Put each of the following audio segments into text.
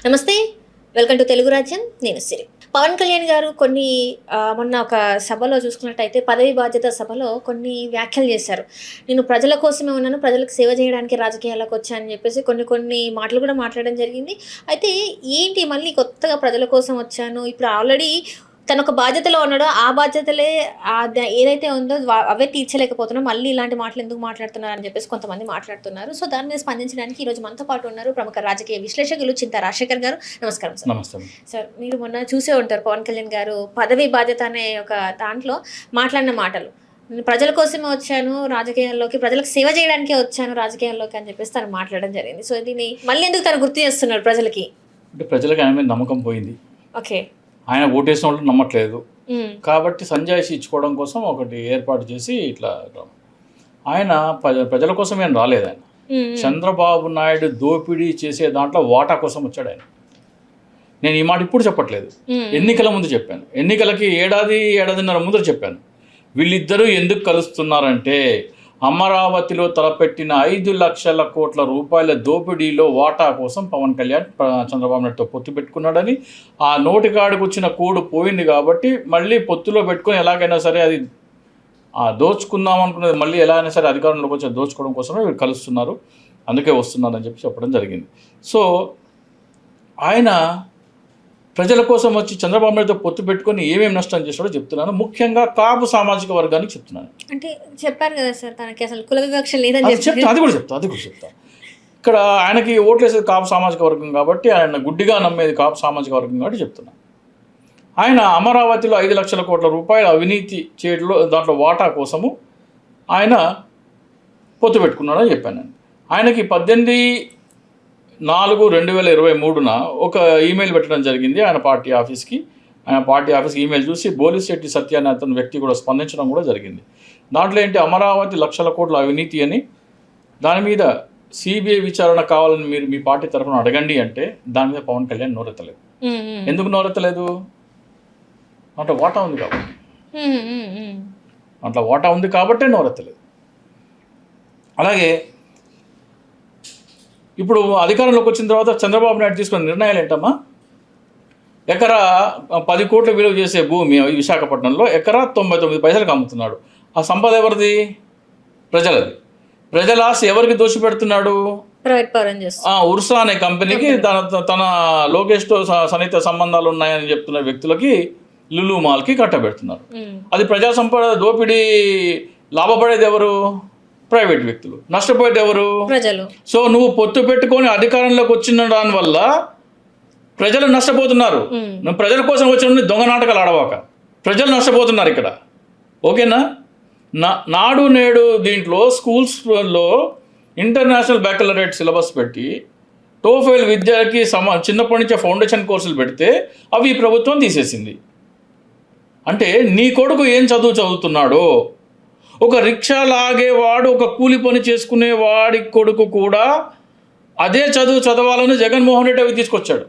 నమస్తే, welcome to Telugu రాజ్యం. నేను సిరి. పవన్ కళ్యాణ్ గారు మొన్న ఒక సభలో చూసుకున్నట్టయితే పదవి బాధ్యత సభలో కొన్ని వ్యాఖ్యలు చేశారు. నేను ప్రజల కోసమే ఉన్నాను, ప్రజలకు సేవ చేయడానికి రాజకీయాల్లోకి వచ్చానని చెప్పేసి కొన్ని మాటలు కూడా మాట్లాడడం జరిగింది. అయితే ఏంటి మళ్ళీ కొత్తగా ప్రజల కోసం వచ్చాను, ఇప్పుడు ఆల్రెడీ తను ఒక బాధ్యతలో ఉన్నాడో ఆ బాధ్యతలే ఏదైతే ఉందో అవే తీర్చలేకపోతున్నాం, మళ్ళీ ఇలాంటి మాటలు ఎందుకు మాట్లాడుతున్నారు అని చెప్పేసి కొంతమంది మాట్లాడుతున్నారు. సో దాని మీద స్పందించడానికి ఈరోజు మనతో పాటు ఉన్నారు ప్రముఖ రాజకీయ విశ్లేషకులు చింతా రాజశేఖర్ గారు. నమస్కారం సార్. నమస్తే సార్, మీరు మొన్న చూసే ఉంటారు పవన్ కళ్యాణ్ గారు పదవి బాధ్యత అనే ఒక దాంట్లో మాట్లాడిన మాటలు. నేను ప్రజల కోసమే వచ్చాను రాజకీయాల్లోకి, ప్రజలకు సేవ చేయడానికే వచ్చాను రాజకీయాల్లోకి అని చెప్పేసి తను మాట్లాడడం జరిగింది. సో దీన్ని మళ్ళీ ఎందుకు తను గుర్తు చేస్తున్నారు ప్రజలకి? అంటే ప్రజలకు ఆయన మీద నమ్మకం పోయింది. ఓకే, ఆయన ఓటేసిన వాళ్ళు నమ్మట్లేదు కాబట్టి సంజాయిషి ఇచ్చుకోవడం కోసం ఒకటి ఏర్పాటు చేసి ఇట్లా ఆయన ప్రజల కోసం ఏం రాలేదు. ఆయన చంద్రబాబు నాయుడు దోపిడీ చేసే దాంట్లో వాటా కోసం వచ్చాడు ఆయన. నేను ఈ మాట ఇప్పుడు చెప్పట్లేదు, ఎన్నికల ముందు చెప్పాను. ఎన్నికలకి ఏడాదిన్నర ముందు చెప్పాను. వీళ్ళిద్దరూ ఎందుకు కలుస్తున్నారంటే అమరావతిలో తలపెట్టిన 5 లక్షల కోట్ల రూపాయల దోపిడీలో వాటా కోసం పవన్ కళ్యాణ్ చంద్రబాబు నాయుడుతో పొత్తు పెట్టుకున్నాడని, ఆ నోటికాడికి వచ్చిన కోడు పోయింది కాబట్టి మళ్ళీ పొత్తులో పెట్టుకొని ఎలాగైనా సరే అది దోచుకుందాం అనుకున్నది మళ్ళీ ఎలా అయినా సరే అధికారంలోకి వచ్చి దోచుకోవడం కోసమే వీళ్ళు కలుస్తున్నారు, అందుకే వస్తున్నారని చెప్పడం జరిగింది. సో ఆయన ప్రజల కోసం వచ్చి చంద్రబాబు నాయుడుతో పొత్తు పెట్టుకొని ఏమేమి నష్టం చేస్తాడో చెప్తున్నాను. ముఖ్యంగా కాపు సామాజిక వర్గానికి చెప్తున్నాను. అంటే చెప్పారు కదా సార్, తనకి అసలు కుల వివక్ష లేదని అది కూడా చెప్తా. ఇక్కడ ఆయనకి ఓట్లేసేది కాపు సామాజిక వర్గం కాబట్టి, ఆయన గుడ్డిగా నమ్మేది కాపు సామాజిక వర్గం కాబట్టి చెప్తున్నాను. ఆయన అమరావతిలో 5 లక్షల కోట్ల రూపాయల అవినీతి చేయడంలో దాంట్లో వాటా కోసము ఆయన పొత్తు పెట్టుకున్నాడని చెప్పాను. ఆయనకి 18/4/2023 ఒక ఈమెయిల్ పెట్టడం జరిగింది ఆయన పార్టీ ఆఫీస్కి. ఆయన పార్టీ ఆఫీస్కి ఈమెయిల్ చూసి బోలిశెట్టి సత్య అనే అతని వ్యక్తి కూడా స్పందించడం కూడా జరిగింది. దాంట్లో ఏంటి, అమరావతి లక్షల కోట్ల అవినీతి అని, దాని మీద సిబిఐ విచారణ కావాలని మీరు మీ పార్టీ తరఫున అడగండి అంటే దాని మీద పవన్ కళ్యాణ్ నోరెత్తలేదు. ఎందుకు నోరెత్తలేదు? అంటే వాటా ఉంది కాబట్టి. అట్లా వాటా ఉంది కాబట్టే నోరెత్తలేదు. అలాగే ఇప్పుడు అధికారంలోకి వచ్చిన తర్వాత చంద్రబాబు నాయుడు తీసుకున్న నిర్ణయాలు ఏంటమ్మా? ఎకరా 10 కోట్ల విలువ చేసే భూమి విశాఖపట్నంలో ఎకరా 99 పైసలకు అమ్ముతున్నాడు. ఆ సంపద ఎవరిది? ప్రజలది. ప్రజల ఆస్తి ఎవరికి దోచిపెడుతున్నాడు? ఉర్సా అనే కంపెనీకి తన లోకేష్తో సన్నిహిత సంబంధాలు ఉన్నాయని చెప్తున్న వ్యక్తులకి, లులు మాల్కి కట్టబెడుతున్నారు. అది ప్రజా సంపద దోపిడీ. లాభపడేది ఎవరు? ప్రైవేట్ వ్యక్తులు. నష్టపోయేది ఎవరు? ప్రజలు. సో నువ్వు పొత్తు పెట్టుకొని అధికారంలోకి వచ్చిన దాని వల్ల ప్రజలు నష్టపోతున్నారు. నువ్వు ప్రజల కోసం వచ్చిన దొంగ నాటకాలు ఆడవాక. ప్రజలు నష్టపోతున్నారు ఇక్కడ, ఓకేనా? నాడు నేడు దీంట్లో స్కూల్స్లో ఇంటర్నేషనల్ బ్యాకలరేట్ సిలబస్ పెట్టి టోఫెల్ విద్యకి చిన్నప్పటి నుంచే ఫౌండేషన్ కోర్సులు పెడితే అవి ప్రభుత్వం తీసేసింది. అంటే నీ కొడుకు ఏం చదువుతున్నాడో, ఒక రిక్షా లాగేవాడు, ఒక కూలి పని చేసుకునే వాడి కొడుకు కూడా అదే చదవాలని జగన్మోహన్ రెడ్డి అవి తీసుకొచ్చాడు.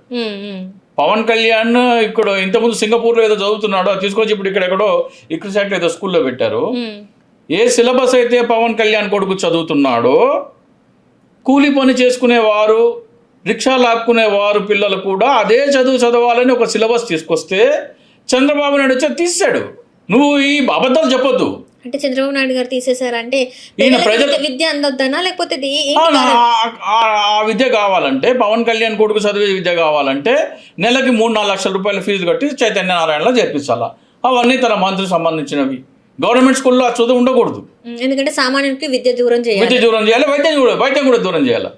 పవన్ కళ్యాణ్ ఇక్కడ ఇంతకుముందు సింగపూర్లో ఏదో చదువుతున్నాడో తీసుకొచ్చి ఇప్పుడు ఎక్కడో ఇక్రిసాక్ట్ ఏదో స్కూల్లో పెట్టారు. ఏ సిలబస్ అయితే పవన్ కళ్యాణ్ కొడుకు చదువుతున్నాడో, కూలి పని చేసుకునేవారు, రిక్షా లాక్కునేవారు పిల్లలు కూడా అదే చదవాలని ఒక సిలబస్ తీసుకొస్తే చంద్రబాబు నాయుడు వచ్చి తీసాడు. నువ్వు ఈ అబద్ధాలు చెప్పొద్దు. అంటే చంద్రబాబు నాయుడు గారు తీసేశారంటే విద్య అందొద్దనా, లేకపోతే ఆ విద్య కావాలంటే, పవన్ కళ్యాణ్ కొడుకు చదివే విద్య కావాలంటే నెలకి 3-4 లక్షల రూపాయల ఫీజు కట్టి చైతన్య నారాయణలో చేర్పించాలా. అవన్నీ తన మంత్రికి సంబంధించినవి. గవర్నమెంట్ స్కూల్లో ఆ చదువు ఉండకూడదు. ఎందుకంటే సామాన్యుడికి విద్య దూరం చేయాలి, వైద్యం కూడా దూరం చేయాలి.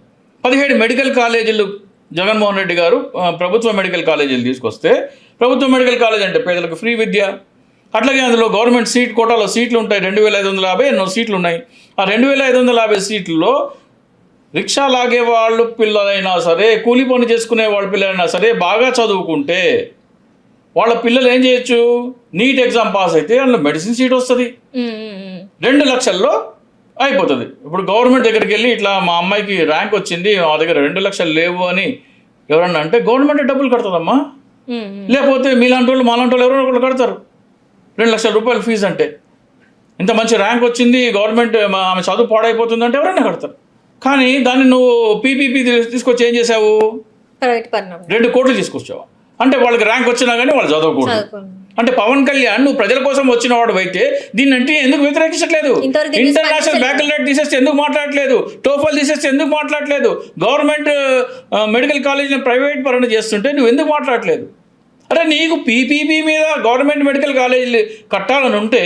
17 మెడికల్ కాలేజీలు జగన్మోహన్ రెడ్డి గారు ప్రభుత్వ మెడికల్ కాలేజీలు తీసుకొస్తే, ప్రభుత్వ మెడికల్ కాలేజ్ అంటే పేదలకు ఫ్రీ విద్య. అట్లాగే అందులో గవర్నమెంట్ సీట్ కోటాలో సీట్లు ఉంటాయి, 2550 ఎన్నో సీట్లు ఉన్నాయి. ఆ 2550 సీట్లలో రిక్షా లాగే వాళ్ళు పిల్లలైనా సరే, కూలి పని చేసుకునే వాళ్ళ పిల్లలైనా సరే బాగా చదువుకుంటే వాళ్ళ పిల్లలు ఏం చేయొచ్చు? నీట్ ఎగ్జామ్ పాస్ అయితే అందులో మెడిసిన్ సీట్ వస్తుంది, 2 లక్షల్లో అయిపోతుంది. ఇప్పుడు గవర్నమెంట్ దగ్గరికి వెళ్ళి ఇట్లా మా అమ్మాయికి ర్యాంక్ వచ్చింది, మా దగ్గర 2 లక్షలు లేవు అని ఎవరన్నా అంటే గవర్నమెంట్ డబ్బులు కడుతుందమ్మా. లేకపోతే మీలాంటి వాళ్ళు మాలాంటి వాళ్ళు ఎవరైనా ఒకళ్ళు కడతారు. 2 లక్షల రూపాయల ఫీజు అంటే, ఇంత మంచి ర్యాంక్ వచ్చింది, గవర్నమెంట్ ఆమె చదువు పాడైపోతుందంటే ఎవరైనా కడతారు. కానీ దాన్ని నువ్వు పీపీపీ తీసుకొచ్చి ఏం చేసావు? ప్రైవేట్ పన్నం 2 కోట్లు తీసుకొచ్చావా? అంటే వాళ్ళకి ర్యాంక్ వచ్చినా కానీ వాళ్ళు చదవకూడదు. అంటే పవన్ కళ్యాణ్ నువ్వు ప్రజల కోసం వచ్చిన వాడు అయితే దీన్ని అంటే ఎందుకు వ్యతిరేకించట్లేదు? ఇంటర్నేషనల్ బ్యాకలరేట్ తీసేస్తే ఎందుకు మాట్లాడట్లేదు? టోఫల్ తీసేస్తే ఎందుకు మాట్లాడట్లేదు? గవర్నమెంట్ మెడికల్ కాలేజ్ని ప్రైవేట్ పరణ చేస్తుంటే నువ్వు ఎందుకు మాట్లాడట్లేదు? అరే నీకు పీపీపీ మీద గవర్నమెంట్ మెడికల్ కాలేజీలు కట్టాలని ఉంటే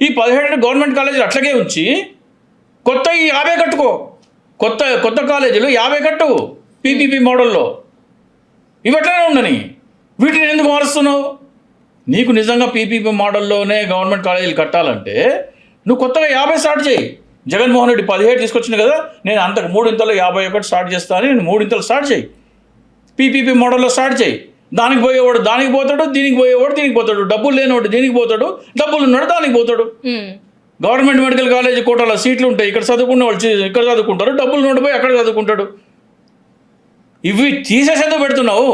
ఈ 17 గవర్నమెంట్ కాలేజీలు అట్లాగే ఉంచి కొత్త 50 కట్టుకో. కొత్త కాలేజీలు 50 కట్టు పీపీపీ మోడల్లో. ఇవి ఎట్లనే ఉండని, వీటిని ఎందుకు మారుస్తున్నావు? నీకు నిజంగా పీపీపీ మోడల్లోనే గవర్నమెంట్ కాలేజీలు కట్టాలంటే నువ్వు కొత్తగా 50 స్టార్ట్ చేయి. జగన్మోహన్ రెడ్డి 17 తీసుకొచ్చింది కదా, నేను అంతకు 3 51 స్టార్ట్ చేస్తాను, నేను 3 స్టార్ట్ చేయి. పీపీపీ మోడల్లో స్టార్ట్ చేయి. దానికి పోయేవాడు దానికి పోతాడు, దీనికి పోయేవాడు దీనికి పోతాడు, డబ్బులు లేనివాడు దీనికి పోతాడు, డబ్బులు ఉన్నాడు దానికి పోతాడు. గవర్నమెంట్ మెడికల్ కాలేజీ కోటాలో సీట్లు ఉంటాయి, ఇక్కడ చదువుకున్న వాళ్ళు ఇక్కడ చదువుకుంటారు, డబ్బులు ఉన్నోడు పోయి అక్కడ చదువుకుంటాడు. ఇవి తీసేసేందుకు పెడుతున్నావు?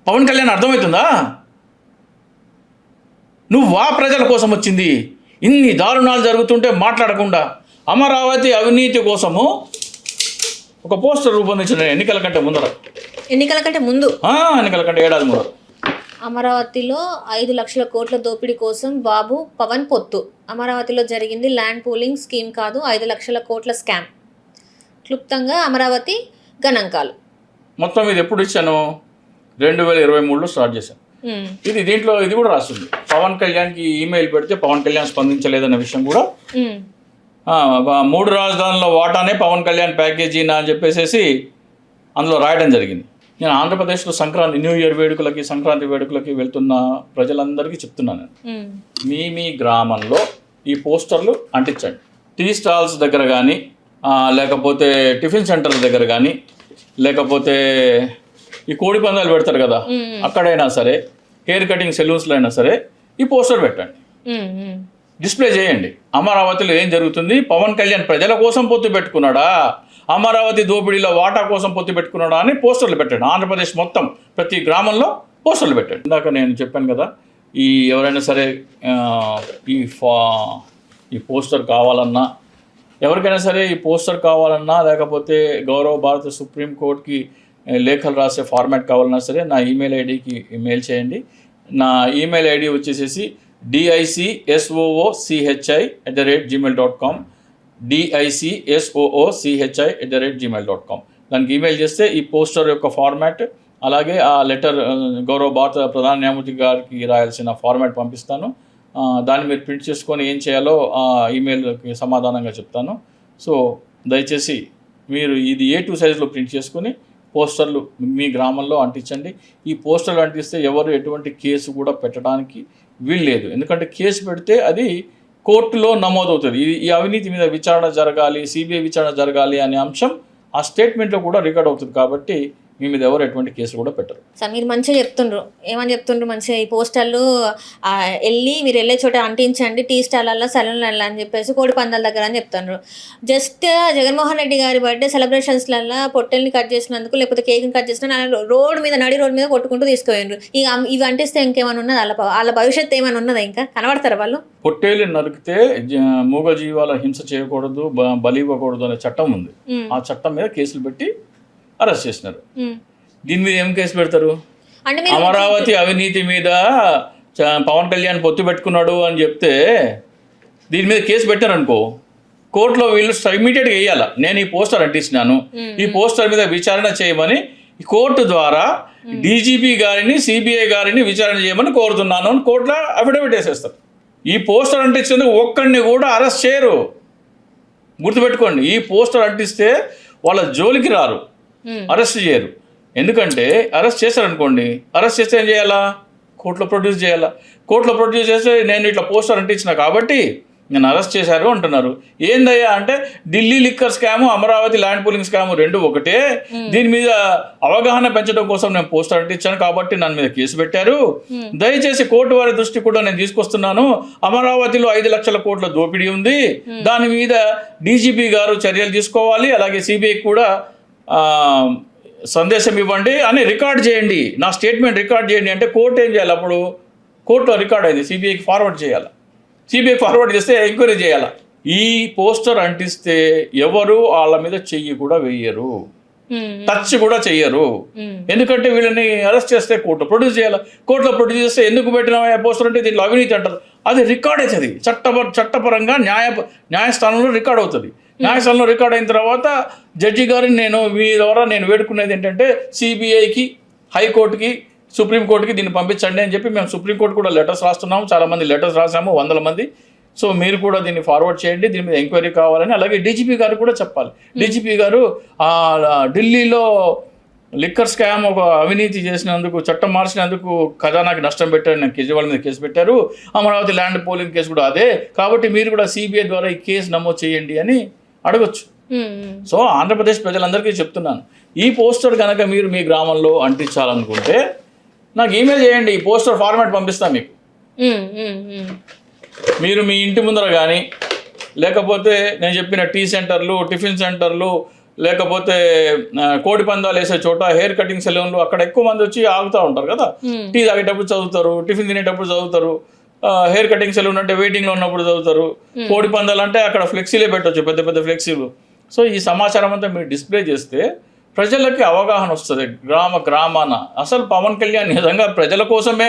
పవన్ కళ్యాణ్ అర్థమవుతుందా? నువ్వా ప్రజల కోసం వచ్చింది? ఇన్ని దారుణాలు జరుగుతుంటే మాట్లాడకుండా అమరావతి అవినీతి కోసము ఒక పోస్టర్ రూపొందించిన ఎన్నికల కంటే ముందు ఎన్నికల కంటే ఏడాది ముందు అమరావతిలో 5 లక్షల కోట్ల దోపిడీ కోసం బాబు పవన్ పొత్తు. అమరావతిలో జరిగింది ల్యాండ్ పూలింగ్ స్కీమ్ కాదు, 5 లక్షల కోట్ల స్కామ్. క్లుప్తంగా అమరావతి గణాంకాలు. మొత్తం ఇది ఎప్పుడు ఇచ్చాను? 2023లో స్టార్ట్ చేశాను. దీంట్లో ఇది కూడా రాస్తుంది. పవన్ కళ్యాణ్కి ఈమెయిల్ పెడితే పవన్ కళ్యాణ్ స్పందించలేదన్న విషయం కూడా 3 రాజధానుల వాటానే పవన్ కళ్యాణ్ ప్యాకేజీ అని చెప్పేసి అందులో రాయడం జరిగింది. నేను ఆంధ్రప్రదేశ్లో న్యూ ఇయర్ వేడుకలకి, సంక్రాంతి వేడుకలకి వెళ్తున్న ప్రజలందరికీ చెప్తున్నాను, మీ గ్రామంలో ఈ పోస్టర్లు అంటించండి. టీ స్టాల్స్ దగ్గర కానీ, లేకపోతే టిఫిన్ సెంటర్ల దగ్గర కానీ, లేకపోతే ఈ కోడి పందాలు పెడతారు కదా అక్కడైనా సరే, హెయిర్ కటింగ్ సెలూన్స్లో అయినా సరే ఈ పోస్టర్ పెట్టండి, డిస్ప్లే చేయండి. అమరావతిలో ఏం జరుగుతుంది? పవన్ కళ్యాణ్ ప్రజల కోసం పొత్తు పెట్టుకున్నాడా, అమరావతి దోపిడీలో వాటా కోసం పొత్తు పెట్టుకున్నాడా అని పోస్టర్లు పెట్టండి. ఆంధ్రప్రదేశ్ మొత్తం ప్రతి గ్రామంలో పోస్టర్లు పెట్టండి. ఇందాక నేను చెప్పాను కదా, ఎవరైనా సరే ఈ పోస్టర్ కావాలన్నా, ఎవరికైనా సరే ఈ పోస్టర్ కావాలన్నా, లేకపోతే గౌరవ భారత సుప్రీంకోర్టుకి లేఖలు రాసే ఫార్మాట్ కావాలన్నా సరే నా ఈమెయిల్ ఐడికి మెయిల్ చేయండి. నా ఈమెయిల్ ఐడి వచ్చేసేసి DICSOOCHI@gmail.com, DICSOOCHI@gmail.com. దానికి ఈమెయిల్ చేస్తే ఈ పోస్టర్ యొక్క ఫార్మాట్, అలాగే ఆ లెటర్ గౌరవ భారత ప్రధాన న్యాయమూర్తి గారికి రాయాల్సిన ఫార్మాట్ పంపిస్తాను. దాన్ని మీరు ప్రింట్ చేసుకొని ఏం చేయాలో ఆ ఈమెయిల్కి సమాధానంగా చెప్తాను. సో దయచేసి మీరు ఇది A2 సైజులో ప్రింట్ చేసుకొని పోస్టర్లు మీ గ్రామంలో అంటించండి. ఈ పోస్టర్లు అంటిస్తే ఎవరు ఎటువంటి కేసు కూడా పెట్టడానికి వీల్లేదు. ఎందుకంటే కేసు పెడితే అది కోర్టులో నమోదవుతుంది. ఈ అవినీతి మీద విచారణ జరగాలి, సిబిఐ విచారణ జరగాలి అనే అంశం ఆ స్టేట్మెంట్లో కూడా రికార్డ్ అవుతుంది. కాబట్టి మీ మీద ఎవరు ఎటువంటి కేసు కూడా పెట్టరు. సార్ మీరు మంచిగా చెప్తుండ్రు, ఏమని చెప్తుండ్రు, మంచిగా ఈ పోస్టర్లు మీరు వెళ్ళే చోట అంటించండి, టీ స్టాళ్ళల్లో, సలూన్లలో అని చెప్పేసి, కోడి పందాల దగ్గర అని చెప్తుండ్రు. జస్ట్ జగన్మోహన్ రెడ్డి గారి బర్త్డే సెలబ్రేషన్స్లలో పొట్టెల్ని కట్ చేసినందుకు, లేకపోతే కేక్ని కట్ చేసిన నడి రోడ్ మీద కొట్టుకుంటూ తీసుకుపోయిండ్రు. ఇవి అంటిస్తే ఇంకేమైనా ఉన్నది? వాళ్ళ భవిష్యత్తు ఏమైనా ఉన్నదా? ఇంకా కనబడతారు వాళ్ళు? పొట్టేలు నరికితే మూగ జీవాల హింస చేయకూడదు, బలి ఇవ్వకూడదు అనే చట్టం ఉంది. ఆ చట్టం మీద కేసులు పెట్టి అరెస్ట్ చేసినారు. దీని మీద ఏం కేసు పెడతారు? అమరావతి అవినీతి మీద పవన్ కళ్యాణ్ పొత్తు పెట్టుకున్నాడు అని చెప్తే దీని మీద కేసు పెట్టారనుకో, కోర్టులో వీళ్ళు ఇమీడియట్గా వేయాల, నేను ఈ పోస్టర్ అంటించినాను, ఈ పోస్టర్ మీద విచారణ చేయమని కోర్టు ద్వారా డీజీపీ గారిని, సిబిఐ గారిని విచారణ చేయమని కోరుతున్నాను అని కోర్టులో అఫిడవిట్ వేసేస్తారు. ఈ పోస్టర్ అంటించేందుకు ఒక్కడిని కూడా అరెస్ట్ చేయరు, గుర్తుపెట్టుకోండి. ఈ పోస్టర్ అంటిస్తే వాళ్ళ జోలికి రారు, అరెస్ట్ చేయరు. ఎందుకంటే అరెస్ట్ చేశారనుకోండి, అరెస్ట్ చేస్తే ఏం చేయాలా? కోర్టులో ప్రొడ్యూస్ చేయాలా. కోర్టులో ప్రొడ్యూస్ చేస్తే నేను ఇట్లా పోస్టర్ అంటించిన కాబట్టి నేను అరెస్ట్ చేశారు అంటున్నారు. ఏందయ్యా అంటే Delhi liquor scam, Amaravati land pooling scam రెండు ఒకటే. దీని మీద అవగాహన పెంచడం కోసం నేను పోస్టర్ అంటించాను కాబట్టి నన్ను మీద కేసు పెట్టారు. దయచేసి కోర్టు వారి దృష్టి కూడా నేను తీసుకొస్తున్నాను. అమరావతిలో 5 లక్షల కోట్ల దోపిడీ ఉంది, దాని మీద డీజీపీ గారు చర్యలు తీసుకోవాలి, అలాగే సిబిఐ కూడా సందేశం ఇవ్వండి అని రికార్డ్ చేయండి, నా స్టేట్మెంట్ రికార్డ్ చేయండి అంటే కోర్టు ఏం చేయాలి? అప్పుడు కోర్టులో రికార్డ్ అయింది, సిబిఐకి ఫార్వర్డ్ చేయాలి. సిబిఐ ఫార్వర్డ్ చేస్తే ఎంక్వైరీ చేయాలి. ఈ పోస్టర్ అంటిస్తే ఎవరు వాళ్ళ మీద చెయ్యి కూడా వేయరు. టచ్ కూడా చెయ్యరు. ఎందుకంటే వీళ్ళని అరెస్ట్ చేస్తే కోర్టులో ప్రొడ్యూస్ చేయాలి. కోర్టులో ప్రొడ్యూస్ చేస్తే ఎందుకు పెట్టిన పోస్టర్ అంటే దీంట్లో అవినీతి అంటారు. అది రికార్డ్ అవుతుంది, చట్టపరంగా న్యాయస్థానంలో రికార్డ్ అవుతుంది. న్యాయస్థానంలో రికార్డ్ అయిన తర్వాత జడ్జి గారిని మీ ద్వారా నేను వేడుకునేది ఏంటంటే సిబిఐకి, హైకోర్టుకి, సుప్రీంకోర్టుకి దీన్ని పంపించండి అని చెప్పి మేము సుప్రీంకోర్టు కూడా లెటర్స్ రాస్తున్నాము. చాలామంది లెటర్స్ రాసాము, 100 మంది. సో మీరు కూడా దీన్ని ఫార్వర్డ్ చేయండి, దీని మీద ఎంక్వైరీ కావాలని. అలాగే డీజీపీ గారు కూడా చెప్పాలి. డీజీపీ గారు ఢిల్లీలో లిక్కర్ స్కామ్ ఒక అవినీతి చేసినందుకు, చట్టం మార్చినందుకు ఖజానాకి నష్టం పెట్టారు, నాకు కేజ్రీవాల్ మీద కేసు పెట్టారు. అమరావతి ల్యాండ్ పోలింగ్ కేసు కూడా అదే. కాబట్టి మీరు కూడా సిబిఐ ద్వారా ఈ కేసు నమోదు చేయండి అని అడగొచ్చు. సో ఆంధ్రప్రదేశ్ ప్రజలందరికీ చెప్తున్నాను, ఈ పోస్టర్ కనుక మీరు మీ గ్రామంలో అంటించాలనుకుంటే నాకు ఈమెయిల్ చేయండి, ఈ పోస్టర్ ఫార్మాట్ పంపిస్తాను మీకు. మీరు మీ ఇంటి ముందర కానీ, లేకపోతే నేను చెప్పిన టీ సెంటర్లు, టిఫిన్ సెంటర్లు, లేకపోతే కోడి పందాలు వేసే చోట, హెయిర్ కటింగ్ సెలూన్లు, అక్కడ ఎక్కువ మంది వచ్చి ఆగుతూ ఉంటారు కదా. టీ తాగేటప్పుడు చదువుతారు, టిఫిన్ తినేటప్పుడు చదువుతారు, హెయిర్ కటింగ్ సెలూన్ అంటే వెయిటింగ్లో ఉన్నప్పుడు చదువుతారు, కోడి పందాలు అంటే అక్కడ ఫ్లెక్సీలే పెట్టవచ్చు, పెద్ద పెద్ద ఫ్లెక్సీలు. సో ఈ సమాచారం అంతా మీరు డిస్ప్లే చేస్తే ప్రజలకి అవగాహన వస్తుంది గ్రామాన. అసలు పవన్ కళ్యాణ్ నిజంగా ప్రజల కోసమే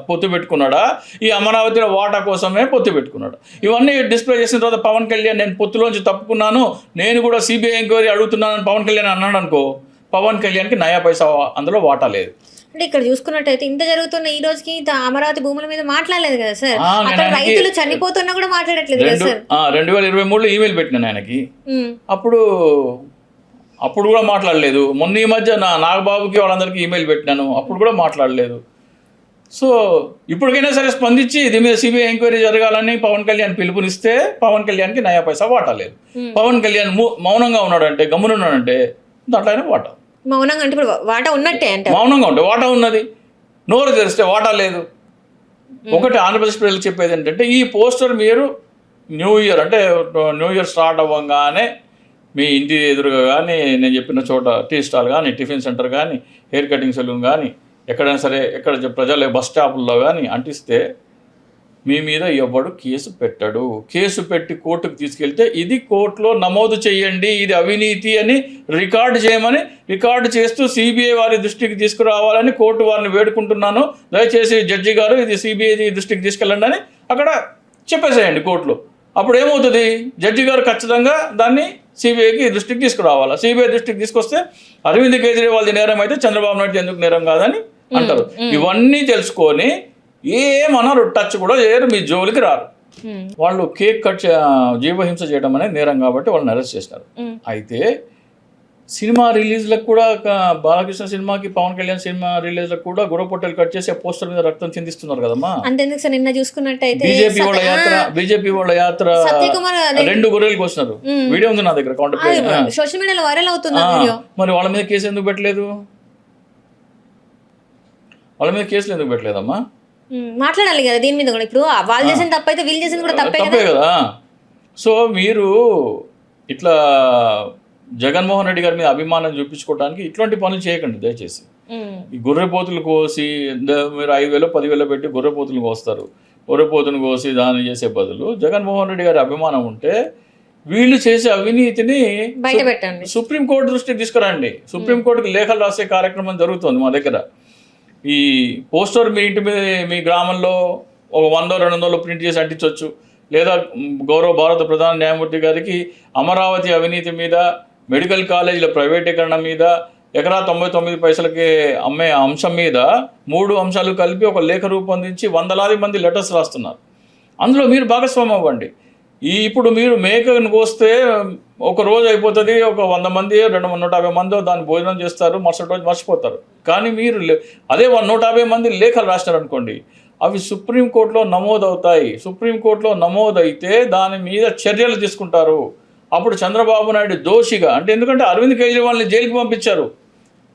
పొత్తు పెట్టుకున్నాడా, ఈ అమరావతి వాటా కోసమే పొత్తు పెట్టుకున్నాడు? ఇవన్నీ డిస్ప్లే చేసిన తర్వాత పవన్ కళ్యాణ్ నేను పొత్తులోంచి తప్పుకున్నాను, నేను కూడా సిబిఐ ఎంక్వైరీ అడుగుతున్నాను పవన్ కళ్యాణ్ అన్నాడు అనుకో, పవన్ కళ్యాణ్కి నయా పైసా అందులో వాటా లేదు. అంటే ఇక్కడ చూసుకున్నట్టయితే ఇంత జరుగుతున్న ఈ రోజుకి అమరావతి భూముల మీద మాట్లాడలేదు కదా సార్. అక్కడ రైతులు చనిపోతున్నా కూడా మాట్లాడట్లేదు కదా సార్. 2023లో ఈమెయిల్ పెట్టినాను ఆయనకి, అప్పుడు కూడా మాట్లాడలేదు. మొన్న ఈ మధ్య నాగబాబుకి వాళ్ళందరికీ ఈమెయిల్ పెట్టినాను, అప్పుడు కూడా మాట్లాడలేదు. సో ఇప్పటికైనా సరే స్పందించి దీని మీద సిబిఐ ఎంక్వైరీ జరగాలని పవన్ కళ్యాణ్ పిలుపునిస్తే పవన్ కళ్యాణ్కి నయా పైసా వాటా లేదు. పవన్ కళ్యాణ్ మౌనంగా ఉన్నాడంటే, గమ్మునున్నాడంటే దాంట్లో అయినా వాటా. మౌనంగా అంటే ఇప్పుడు వాటా ఉన్నట్టే అంటే, మౌనంగా ఉంటే వాటా ఉన్నది, నోరు తెరిస్తే వాటా లేదు. ఒకటి ఆంధ్రప్రదేశ్ ప్రజలు చెప్పేది ఏంటంటే, ఈ పోస్టర్ మీరు న్యూ ఇయర్ స్టార్ట్ అవ్వగానే మీ ఇంటి ఎదురుగా కానీ, నేను చెప్పిన చోట టీ స్టాల్ కానీ, టిఫిన్ సెంటర్ కానీ, హెయిర్ కటింగ్ సెలూన్ కానీ, ఎక్కడైనా సరే ఎక్కడ ప్రజలు బస్ స్టాపుల్లో కానీ అంటిస్తే మీ మీద ఎవడు కేసు పెట్టడు. కేసు పెట్టి కోర్టుకు తీసుకెళ్తే ఇది కోర్టులో నమోదు చేయండి, ఇది అవినీతి అని రికార్డు చేస్తూ సిబిఐ వారి దృష్టికి తీసుకురావాలని కోర్టు వారిని వేడుకుంటున్నాను. దయచేసి జడ్జి గారు ఇది సిబిఐ దృష్టికి తీసుకెళ్ళండి అని అక్కడ చెప్పేసేయండి కోర్టులో. అప్పుడు ఏమవుతుంది, జడ్జి గారు ఖచ్చితంగా దాన్ని సిబిఐకి దృష్టికి తీసుకురావాలి. సిబిఐ దృష్టికి తీసుకొస్తే అరవింద్ కేజ్రీవాల్ది నేరం అయితే చంద్రబాబు నాయుడు ఎందుకు నేరం కాదని అంటారు. ఇవన్నీ తెలుసుకొని ఏమన్నారు, టచ్ కూడా చేయరు, మీ జోలికి రారు. వాళ్ళు కేక్ కట్ జీవహింస చేయడం అనేది నేరం కాబట్టి వాళ్ళని అరెస్ట్ చేసినారు. అయితే సినిమా రిలీజ్లకు కూడా, బాలకృష్ణ సినిమాకి, పవన్ కళ్యాణ్ సినిమా రిలీజ్లకు కూడా గొడవ పొట్టలు కట్ చేసి ఆ పోస్టర్ మీద రక్తం చిందిస్తున్నారు కదమ్మా. అంతేందుకు సార్ నిన్న చూసుకున్నట్టయితే బీజేపీ వాళ్ళ యాత్ర 2 గొర్రెలకు వస్తున్నారు. వీడియో ఉంది నా దగ్గర, సోషల్ మీడియాలో వైరల్ అవుతుంది వీడియో. మరి వాళ్ళ మీద కేసు ఎందుకు పెట్టలేదు? వాళ్ళ మీద కేసులు ఎందుకు పెట్టలేదమ్మా? మాట్లాడాలి కదా దీని మీద కూడా. ఇప్పుడు వాళ్ళు చేసిన తప్పు అయితే వీళ్ళు చేసింది కూడా తప్పే కదా. సో మీరు ఇట్లా జగన్మోహన్ రెడ్డి గారి మీద అభిమానం చూపించుకోవడానికి ఇట్లాంటి పనులు చేయకండి దయచేసి. ఈ గొర్రెపోతులు కోసి మీరు 5,000 10,000 పెట్టి గొర్రెపోతులు కోస్తారు. గొర్రెపోతును కోసి దాన్ని చేసే బదులు జగన్మోహన్ రెడ్డి గారి అభిమానం ఉంటే వీళ్ళు చేసే అవినీతిని బయట పెట్టండి, సుప్రీంకోర్టు దృష్టికి తీసుకురండి. సుప్రీంకోర్టుకి లేఖలు రాసే కార్యక్రమం జరుగుతుంది మా దగ్గర. ఈ పోస్టర్ మీ ఇంటి మీద, మీ గ్రామంలో ఒక 100-200 ప్రింట్ చేసి అంటించవచ్చు. లేదా గౌరవ భారత ప్రధాన న్యాయమూర్తి గారికి అమరావతి అవినీతి మీద, మెడికల్ కాలేజీల ప్రైవేటీకరణ మీద, ఎకరా 99 పైసలకి అమ్మే అంశం మీద 3 అంశాలు కలిపి ఒక లేఖ రూపొందించి వందలాది మంది లెటర్స్ రాస్తున్నారు. అందులో మీరు భాగస్వామ్యం అవ్వండి. ఇప్పుడు మీరు మేకను కోస్తే ఒక రోజు అయిపోతుంది, ఒక 100 మంది 150 మంది దాన్ని భోజనం చేస్తారు, మరుసటి రోజు మర్చిపోతారు. కానీ మీరు అదే 150 మంది లేఖలు రాసినారు అనుకోండి, అవి సుప్రీంకోర్టులో నమోదవుతాయి. సుప్రీంకోర్టులో నమోదైతే దాని మీద చర్యలు తీసుకుంటారు. అప్పుడు చంద్రబాబు నాయుడు దోషిగా, అంటే ఎందుకంటే అరవింద్ కేజ్రీవాల్ని జైలుకి పంపించారు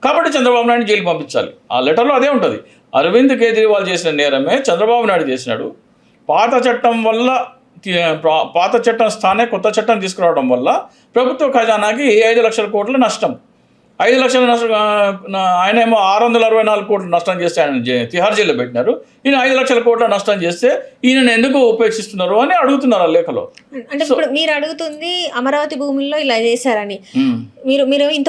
కాబట్టి చంద్రబాబు నాయుడు జైలుకి పంపించాలి. ఆ లెటర్లో అదే ఉంటుంది. అరవింద్ కేజ్రీవాల్ చేసిన నేరమే చంద్రబాబు నాయుడు చేసినాడు. పాత చట్టం స్థానే కొత్త చట్టం తీసుకురావడం వల్ల ప్రభుత్వ ఖజానాకి 5 లక్షల కోట్ల నష్టం. 5 లక్షల నష్టం, ఆయన ఏమో 664 కోట్ల నష్టం చేస్తే ఆయన తిహార్ జైల్లో పెట్టినారు. ఈయన 5 లక్షల కోట్ల నష్టం చేస్తే ఈయనను ఎందుకు ఉపేక్షిస్తున్నారు అని అడుగుతున్నారు ఆ లేఖలో. అంటే ఇప్పుడు మీరు అడుగుతుంది అమరావతి భూముల్లో ఇలా చేశారని, మీరు ఇంత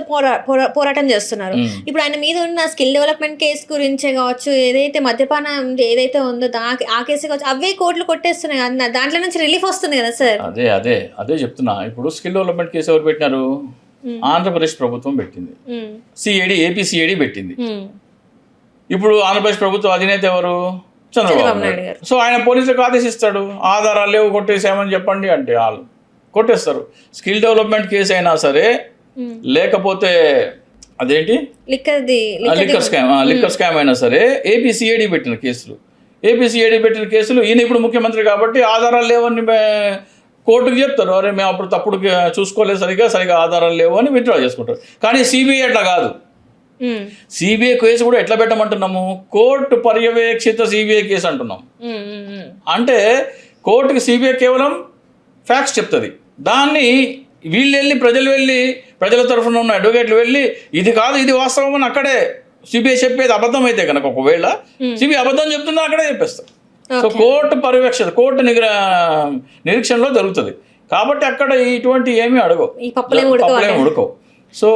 పోరాటం చేస్తున్నారు. ఇప్పుడు ఆయన మీద ఉన్న స్కిల్ డెవలప్మెంట్ కేసు గురించే కావచ్చు, ఏదైతే మద్యపానం ఏదైతే ఉందో ఆ కేసు కావచ్చు, అవే కోట్లు కొట్టేస్తున్నాయి. దాంట్లో నుంచి రిలీఫ్ వస్తుంది కదా సార్. అదే చెప్తున్నా. ఇప్పుడు స్కిల్ డెవలప్మెంట్ కేసు ఎవరు పెట్టినారు? ఆంధ్రప్రదేశ్ ప్రభుత్వం పెట్టింది. ఏపీ సిఐడి పెట్టింది. ఇప్పుడు ఆంధ్రప్రదేశ్ ప్రభుత్వం అధినేత ఎవరు? చంద్రబాబు నాయుడు. సో ఆయన పోలీసులకు ఆదేశిస్తాడు, ఆధారాలు లేవు కొట్టేసామని చెప్పండి అంటే వాళ్ళు కొట్టేస్తారు. స్కిల్ డెవలప్మెంట్ కేసు అయినా సరే, లేకపోతే అదేంటి లిక్కర్ స్కామ్ అయినా సరే, ఏపీ సిఐడి పెట్టిన కేసులు ఈయన ఇప్పుడు ముఖ్యమంత్రి కాబట్టి ఆధారాలు లేవని కోర్టుకు చెప్తారు. అరే మేము అప్పుడు తప్పుడు చూసుకోలేదు, సరిగా ఆధారాలు లేవు అని విత్డ్రా చేసుకుంటారు. కానీ సిబిఐ అట్లా కాదు. సిబిఐ కేసు కూడా ఎట్లా పెట్టమంటున్నాము? కోర్టు పర్యవేక్షిత సిబిఐ కేసు అంటున్నాం. అంటే కోర్టుకి సిబిఐ కేవలం ఫ్యాక్ట్స్ చెప్తుంది. దాన్ని ప్రజల తరఫున ఉన్న అడ్వకేట్లు వెళ్ళి ఇది కాదు ఇది వాస్తవం అని అక్కడే సిబిఐ చెప్పేది అబద్ధం అయితే కనుక, ఒకవేళ సిబిఐ అబద్ధం చెప్తున్నా అక్కడే చెప్పేస్తారు. సో కోర్టు పర్యవేక్షణ, కోర్టు నిరీక్షణలో జరుగుతుంది. కాబట్టి అక్కడ ఇటువంటి ఏమీ పప్పులేం ఉడకవు. సో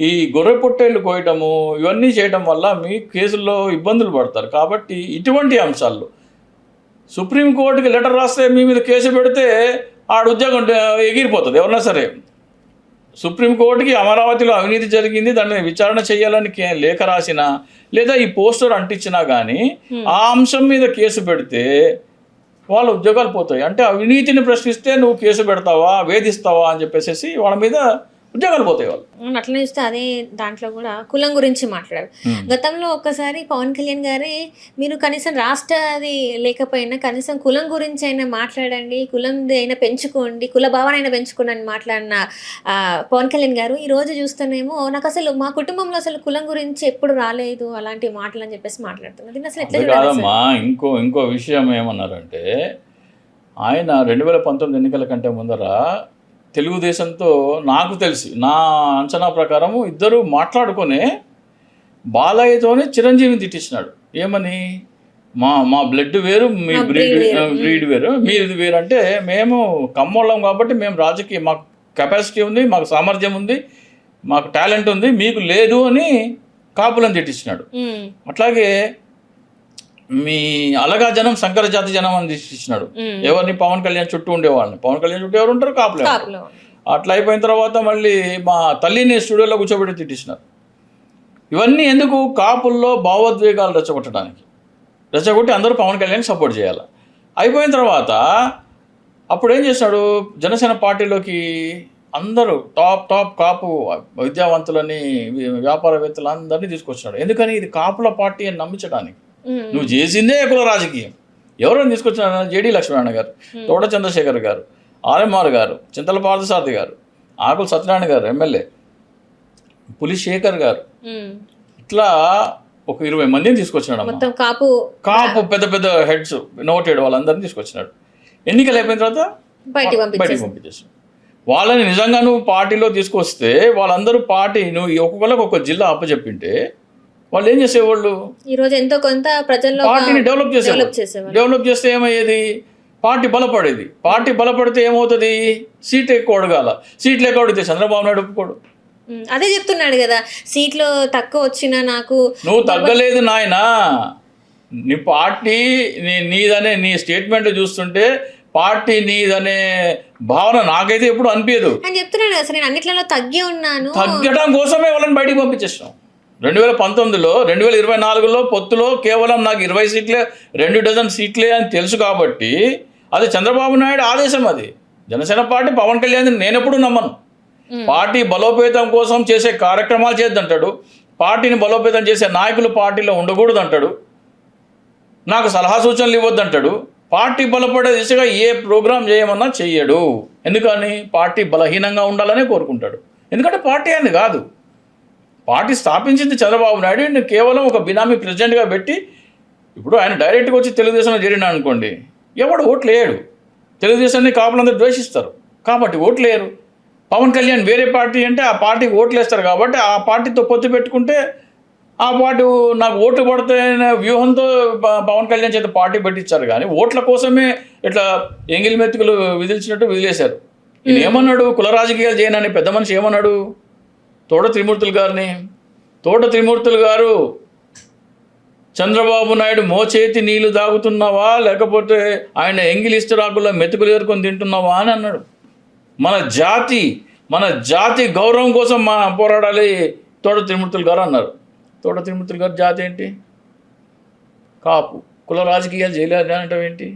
ఈ గొర్రె పొట్టేళ్ళు కోయటము ఇవన్నీ చేయడం వల్ల మీ కేసుల్లో ఇబ్బందులు పడతారు. కాబట్టి ఇటువంటి అంశాల్లో సుప్రీంకోర్టుకి లెటర్ రాస్తే మీ మీద కేసు పెడితే ఆడ ఉద్యోగం ఎగిరిపోతుంది. ఎవరన్నా సరే సుప్రీంకోర్టుకి అమరావతిలో అవినీతి జరిగింది, దాన్ని విచారణ చేయాలని లేఖ రాసినా లేదా ఈ పోస్టర్ అంటించినా కానీ ఆ అంశం మీద కేసు పెడితే వాళ్ళ ఉద్యోగాలు పోతాయి. అంటే అవినీతిని ప్రశ్నిస్తే నువ్వు కేసు పెడతావా, వేధిస్తావా అని చెప్పేసి వాళ్ళ మీద ఉద్యోగాలు పోతాయి. వాళ్ళు అట్లనే చూస్తే అదే దాంట్లో కూడా కులం గురించి మాట్లాడారు. గతంలో ఒక్కసారి పవన్ కళ్యాణ్ గారే మీరు కనీసం రాష్ట్ర అది లేకపోయినా కనీసం కులం గురించి అయినా మాట్లాడండి, కులం అయినా పెంచుకోండి, కుల భావన అయినా పెంచుకోండి అని మాట్లాడిన పవన్ కళ్యాణ్ గారు ఈ రోజు చూస్తేనేమో నాకు అసలు మా కుటుంబంలో అసలు కులం గురించి ఎప్పుడు రాలేదు అలాంటి మాటలు అని చెప్పేసి మాట్లాడుతున్నారు. దీన్ని అసలు ఎట్లా కాదమ్మా. ఇంకో విషయం ఏమన్నారంటే ఆయన 2019 ఎన్నికల కంటే ముందర తెలుగుదేశంతో నాకు తెలిసి నా అంచనా ప్రకారము ఇద్దరు మాట్లాడుకొని బాలయ్యతోనే చిరంజీవిని తిట్టించినాడు. ఏమని? మా బ్లడ్ వేరు, మీ బ్రీడ్ వేరు, మీది వేరు. అంటే మేము కమ్మోళ్ళం కాబట్టి మేము రాజకీయ మాకు కెపాసిటీ ఉంది, మాకు సామర్థ్యం ఉంది, మాకు టాలెంట్ ఉంది, మీకు లేదు అని కాపులను తిట్టించినాడు. అట్లాగే మీ అలగా జనం శంకర జాతి జనం అని ఇచ్చినాడు. ఎవరిని? పవన్ కళ్యాణ్ చుట్టూ ఉండేవాళ్ళని. పవన్ కళ్యాణ్ చుట్టూ ఎవరు ఉంటారు? కాపులే. అట్లా అయిపోయిన తర్వాత మళ్ళీ మా తల్లిని స్టూడియోలో కూర్చోబెట్టి తిట్టించినారు. ఇవన్నీ ఎందుకు? కాపుల్లో భావోద్వేగాలు రెచ్చగొట్టి అందరూ పవన్ కళ్యాణ్ సపోర్ట్ చేయాలి. అయిపోయిన తర్వాత అప్పుడు ఏం చేశాడు? జనసేన పార్టీలోకి అందరూ టాప్ కాపు విద్యావంతులని, వ్యాపారవేత్తలు అందరినీ తీసుకొచ్చినాడు. ఎందుకని? ఇది కాపుల పార్టీ అని నమ్మించడానికి. నువ్వు చేసిందే కుల రాజకీయం. ఎవరైనా తీసుకొచ్చిన జేడీ లక్ష్మీనారాయణ గారు, తోట చంద్రశేఖర్ గారు, ఆర్ఎంఆర్ గారు, చింతల పార్థసారథి గారు, ఆకుల సత్యనారాయణ గారు ఎమ్మెల్యే, పులిశేఖర్ గారు, ఇట్లా ఒక 20 మందిని తీసుకొచ్చినాడు. కాపు పెద్ద హెడ్స్ నోటెడ్ వాళ్ళందరినీ తీసుకొచ్చినాడు. ఎన్నికలు అయిపోయిన తర్వాత బయటికి పంపించేసాడు. వాళ్ళని నిజంగా నువ్వు పార్టీలో తీసుకొస్తే వాళ్ళందరూ నువ్వు ఒక్కొక్కరికి ఒక జిల్లా అప్పచెప్పింటే వాళ్ళు ఏం చేసేవాళ్ళు? ఈ రోజు ఎంతో కొంత ప్రజల్లో పార్టీని డెవలప్ చేస్తే ఏమయ్యేది? పార్టీ బలపడేది. పార్టీ బలపడితే ఏమవుతుంది? సీట్లు ఎక్కువ అడగాల. సీట్లు ఎక్కువ అడిగితే చంద్రబాబు నాయుడు ఒప్పుకోడు. అదే చెప్తున్నాడు కదా, సీట్లు తక్కువ వచ్చినా నాకు. నువ్వు తగ్గలేదు నాయనా. నీ పార్టీ నీదనే నీ స్టేట్మెంట్ చూస్తుంటే పార్టీ నీదనే భావన నాకైతే ఎప్పుడు అనిపించదు అని చెప్తున్నాడు. అసలు నేను అన్నిట్లలో తగ్గి ఉన్నాను. తగ్గడం కోసమే వాళ్ళని బయటికి పంపించేసాం. 2019లో 2024లో పొత్తులో కేవలం నాకు 20 సీట్లే, 2 డజన్ సీట్లే అని తెలుసు కాబట్టి అది చంద్రబాబు నాయుడు ఆదేశం. అది జనసేన పార్టీ పవన్ కళ్యాణ్ నేను ఎప్పుడు నమ్మను. పార్టీ బలోపేతం కోసం చేసే కార్యక్రమాలు చేద్దంటాడు, పార్టీని బలోపేతం చేసే నాయకులు పార్టీలో ఉండకూడదు అంటాడు, నాకు సలహా సూచనలు ఇవ్వద్దంటాడు. పార్టీ బలపడే దిశగా ఏ ప్రోగ్రాం చేయమన్నా చెయ్యడు. ఎందుకని? పార్టీ బలహీనంగా ఉండాలనే కోరుకుంటాడు. ఎందుకంటే పార్టీ అని కాదు, పార్టీ స్థాపించింది చంద్రబాబు నాయుడు. కేవలం ఒక బినామీ ప్రెసిడెంట్గా పెట్టి ఇప్పుడు ఆయన డైరెక్ట్గా వచ్చి తెలుగుదేశంలో చేరినా అనుకోండి, ఎవడు ఓట్లు వేయడు. తెలుగుదేశాన్ని కాపులందరూ ద్వేషిస్తారు కాబట్టి ఓట్లు వేయరు. పవన్ కళ్యాణ్ వేరే పార్టీ అంటే ఆ పార్టీకి ఓట్లు వేస్తారు కాబట్టి ఆ పార్టీతో పొత్తు పెట్టుకుంటే ఆ పార్టీ నాకు ఓట్లు పడతాయనే వ్యూహంతో పవన్ కళ్యాణ్ చేత పార్టీ పెట్టించారు. కానీ ఓట్ల కోసమే ఇట్లా ఎంగిలి మెతుకులు విధిల్చినట్టు విదిలేశారు. ఈయన ఏమన్నాడు, కుల రాజకీయాలు చేయనని పెద్ద మనిషి ఏమన్నాడు తోట త్రిమూర్తులు గారిని. తోట త్రిమూర్తులు గారు చంద్రబాబు నాయుడు మోచేతి నీళ్లు తాగుతున్నావా లేకపోతే ఆయన ఎంగిలిస్తరాకుల్లో మెతుకులు ఏరుకొని తింటున్నావా అని అన్నాడు. మన జాతి గౌరవం కోసం పోరాడాలి తోట త్రిమూర్తులు గారు అన్నారు. తోట త్రిమూర్తులు గారు జాతి ఏంటి? కాపు. కుల రాజకీయాలు చేయలేదు అంటావు ఏంటి?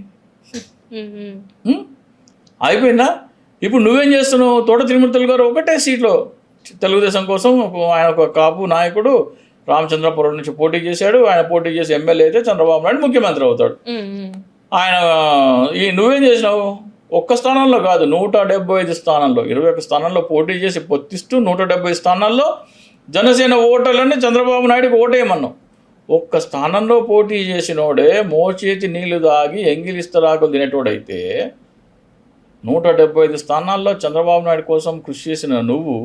అయిపోయిందా? ఇప్పుడు నువ్వేం చేస్తున్నావు? తోట త్రిమూర్తులు గారు ఒకటే సీట్లో తెలుగుదేశం కోసం ఆయన ఒక కాపు నాయకుడు రామచంద్రపురం నుంచి పోటీ చేశాడు. ఆయన పోటీ చేసి ఎమ్మెల్యే అయితే చంద్రబాబు నాయుడు ముఖ్యమంత్రి అవుతాడు. ఆయన నువ్వేం చేసినావు? ఒక్క స్థానంలో కాదు 175 స్థానాల్లో 21 స్థానాల్లో పోటీ చేసి పొత్తిస్తూ 170 స్థానాల్లో జనసేన ఓటర్లని చంద్రబాబు నాయుడుకి ఓటేయమన్నావు. ఒక్క స్థానంలో పోటీ చేసినోడే మోచేతి నీళ్లు తాగి ఎంగిలిస్తరాకులు తినేటోడైతే 175 స్థానాల్లో చంద్రబాబు నాయుడు కోసం కృషి చేసిన నువ్వు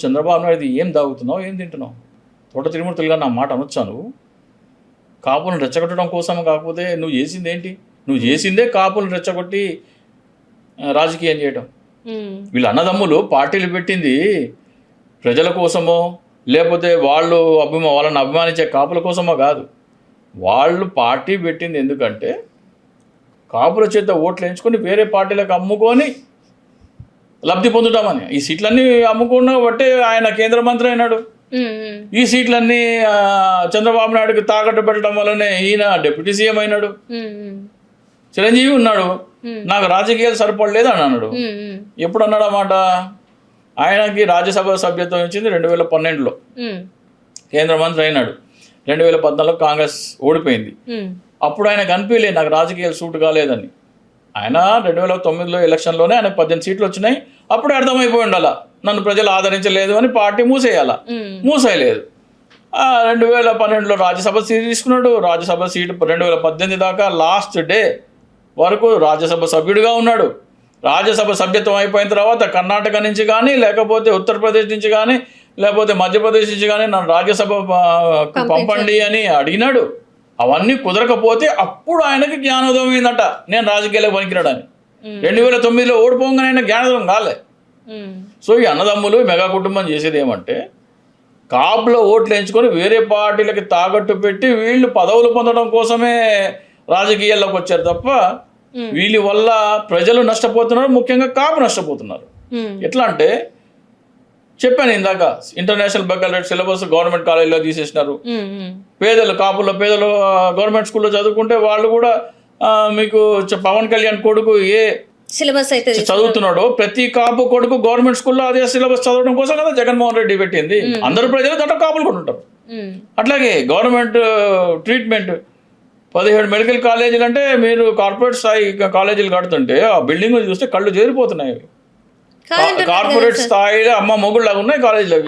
చంద్రబాబు నాయుడు ఏం తాగుతున్నావు, ఏం తింటున్నావు? తోట త్రిమూర్తులుగా నా మాట అనొచ్చా? నువ్వు కాపులను రెచ్చగొట్టడం కోసం కాకపోతే నువ్వు చేసింది ఏంటి? నువ్వు చేసిందే కాపులను రెచ్చగొట్టి రాజకీయం చేయడం. వీళ్ళ అన్నదమ్ములు పార్టీలు పెట్టింది ప్రజల కోసమో లేకపోతే వాళ్ళని అభిమానించే కాపుల కోసమో కాదు. వాళ్ళు పార్టీ పెట్టింది ఎందుకంటే కాపుల చేత ఓట్లు వేయించుకొని వేరే పార్టీలకు అమ్ముకొని లబ్ధి పొందుతామని. ఈ సీట్లన్నీ అమ్ముకున్న బట్టే ఆయన కేంద్ర మంత్రి అయినాడు. ఈ సీట్లన్నీ చంద్రబాబు నాయుడుకి తాకట్టు పెట్టడం వల్లనే ఈయన డిప్యూటీ సీఎం అయినాడు. చిరంజీవి ఉన్నాడు, నాకు రాజకీయాలు సరిపడలేదు అని అన్నాడు. ఎప్పుడు అన్నాడు అన్నమాట? ఆయనకి రాజ్యసభ సభ్యత్వం ఇచ్చింది 2012లో, కేంద్ర మంత్రి అయినాడు. 2014లో కాంగ్రెస్ ఓడిపోయింది. అప్పుడు ఆయనకు అనిపించలేదు నాకు రాజకీయాలు సూట్ కాలేదని. ఆయన 2009లో ఎలక్షన్లోనే ఆయనకు 18 సీట్లు వచ్చినాయి. అప్పుడే అర్థమైపోయి ఉండాల నన్ను ప్రజలు ఆదరించలేదు అని పార్టీ మూసేయలేదు. 2012లో రాజ్యసభ సీటు తీసుకున్నాడు. రాజ్యసభ సీటు 2018 దాకా లాస్ట్ డే వరకు రాజ్యసభ సభ్యుడిగా ఉన్నాడు. రాజ్యసభ సభ్యత్వం అయిపోయిన తర్వాత కర్ణాటక నుంచి కానీ లేకపోతే ఉత్తరప్రదేశ్ నుంచి కానీ లేకపోతే మధ్యప్రదేశ్ నుంచి కానీ నన్ను రాజ్యసభ పంపండి అని అడిగినాడు. అవన్నీ కుదరకపోతే అప్పుడు ఆయనకి జ్ఞానోదయం అయిందట, నేను రాజకీయాలకు పనికిరాడని. 2009లో ఓడిపోగానే ఆయన జ్ఞానోదయం కాలే. సో ఈ అన్నదమ్ములు మెగా కుటుంబం చేసేది ఏమంటే కాపులో ఓట్లు వేయించుకొని వేరే పార్టీలకి తాకట్టు పెట్టి వీళ్ళు పదవులు పొందడం కోసమే రాజకీయాల్లోకి వచ్చారు తప్ప వీళ్ళ వల్ల ప్రజలు నష్టపోతున్నారు, ముఖ్యంగా కాపు నష్టపోతున్నారు. ఎట్లా అంటే చెప్పాను ఇందాక, ఇంటర్నేషనల్ బెకలరేట్ సిలబస్ గవర్నమెంట్ కాలేజీలో తీసేసినారు. కాపుల్లో పేదలు గవర్నమెంట్ స్కూల్లో చదువుకుంటే వాళ్ళు కూడా మీకు పవన్ కళ్యాణ్ కొడుకు ఏ సిలబస్ అయితే చదువుతున్నాడు, ప్రతి కాపు కొడుకు గవర్నమెంట్ స్కూల్లో అదే సిలబస్ చదవడం కోసం కదా జగన్మోహన్ రెడ్డి పెట్టింది. అందరు ప్రజలు దాంట్లో కాపులు కూడా ఉంటారు. అట్లాగే గవర్నమెంట్ ట్రీట్మెంట్ 17 మెడికల్ కాలేజీలు అంటే మీరు కార్పొరేట్ స్థాయి కాలేజీలు కడుతుంటే ఆ బిల్డింగ్లు చూస్తే కళ్ళు చేరిపోతున్నాయి. కార్పొరేట్ స్థాయిలో అమ్మ మొగుళ్ళగా ఉన్నాయి కాలేజీలు అవి.